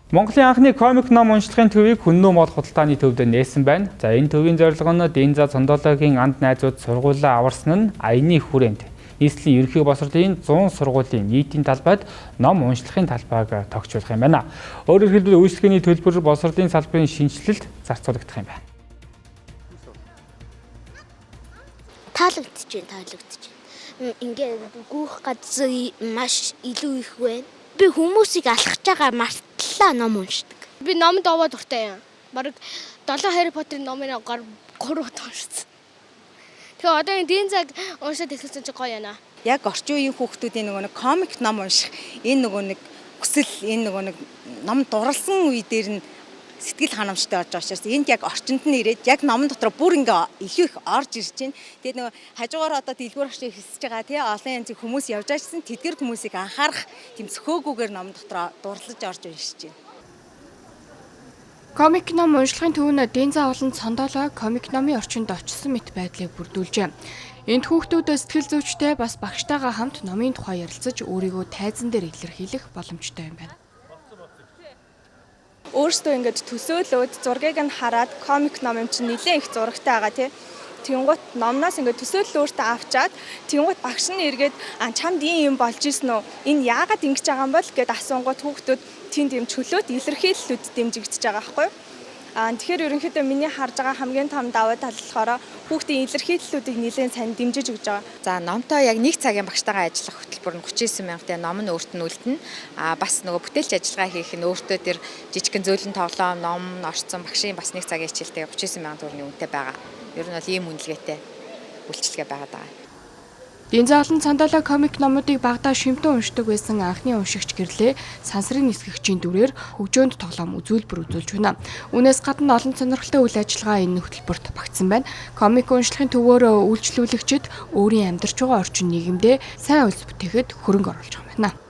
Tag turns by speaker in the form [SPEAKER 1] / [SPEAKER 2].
[SPEAKER 1] Монголын анхны комик ном уншлагын төвийг Хүннүү мод худалдааны төвд нээсэн байна. За энэ төвийн зорилго нь Дэнза Цондоологийн анд найзууд сургуулаа аварсан нь аяны хүрээнд нийслэлийн ерөнхий боловсролын 100 сургуулийн нийтийн талбайд ном уншлахын талбайг тогтчулах юм байна. Өөрөөр хэлбэл үйлчлэгээний төлбөр боловсролын салбарын шинжилэлд зарцуулагдах юм байна.
[SPEAKER 2] Таалагдж байна. Ингээд гүйх газар маш илүү их байна. Би хүмүүсийг алхаж байгаа мартлаа ном уншдаг.
[SPEAKER 3] Би номд овоо дуртай юм. Бараг 7 Harry Potter-ын номын 3 уншсан. Тэгээ одоо энэ Дэнзаг уншаад эхэлсэн чи гоё яана.
[SPEAKER 4] Яг орчин үеийн хүүхдүүдийн нэг комик ном унших энэ нэг хүсэл энэ нэг ном дурлсан үе дээр нь сэтгэл ханамжтай болж байгаа учраас энд яг орчинд нь ирээд яг номон дотор бүр ингээ илүү их орж ирж байна. Тэгээд нөгөө хажуугаар одоо дэлгүүр агшиг хэсэж байгаа тий олон янзын хүмүүс явж ажилласан тэдгэр хүмүүсийг анхаарах тийм цөхөөгүйгээр номон дотор дурлаж орж уншиж байна.
[SPEAKER 5] Комик ном уншлагын төв нь Дэнза олон Цондоолоо комик номын орчинд очсон мэт байдлыг бүрдүүлжээ. Энд хүүхдүүд сэтгэл зүйчтэй бас багштайгаа хамт номын тухай ярилцаж өөрийгөө тайзан дээр илэрхийлэх боломжтой юм байна.
[SPEAKER 6] Өөрсдөө ингээд төсөөлөөд зургийг нь хараад комик ном юм чинь нэлээд их зурагтай байгаа тий. Тэнгуут номноос ингээд төсөөлөл өөртөө авчаад тэнгуут багш нь эргээд чамд ийм юм болж ирсэн үү? Энэ яагаад ингэж байгаа юм бол гэд асуунгууд хүүхдүүд тэнд юм чөлөөт илэрхийллүүд дэмжигдэж байгаа байхгүй юу? Тэгэхээр ерөнхийдөө миний харж байгаа хамгийн том давуу тал болохоор хүүхдийн илэрхийллүүдийг нэлээд сайн дэмжиж өгч байгаа.
[SPEAKER 7] За номтой яг 1 цагийн багштайгаа ажиллах хөтөлбөр нь 39,000 төгрөг ном нь өөрт нь үлдэнэ. Бас нөгөө бүтээлч ажиллагаа хийх нь өөртөө тэр жижигхэн зөөлөн тоглоом, ном, орцсон багшийн бас 1 цагийн хичээлтэй 39,000 төгрөгийн үнэтэй байгаа. Ер нь бол ийм үнэлгээтэй үйлчилгээ байгаад байгаа.
[SPEAKER 5] Дэнза олон Цондоолоо комик номуудыг багадаа шимтэн уншдаг байсан анхны уншигч гэрлээ сансрын нисгэгчийн дүрээр хөгжөөнд тоглоом үзүүлбэр үзүүлж байна. Үүнээс гадна олон сонирхолтой үйл ажиллагаа энэ хөтөлбөрт багтсан байна. Комик уншлагын төвөөр үйлчлүүлэгчид өөрийн амьдарч байгаа орчин нийгэмдээ сайн үйлс бүтээхэд хөрөнгө оруулж байгаа юм байна.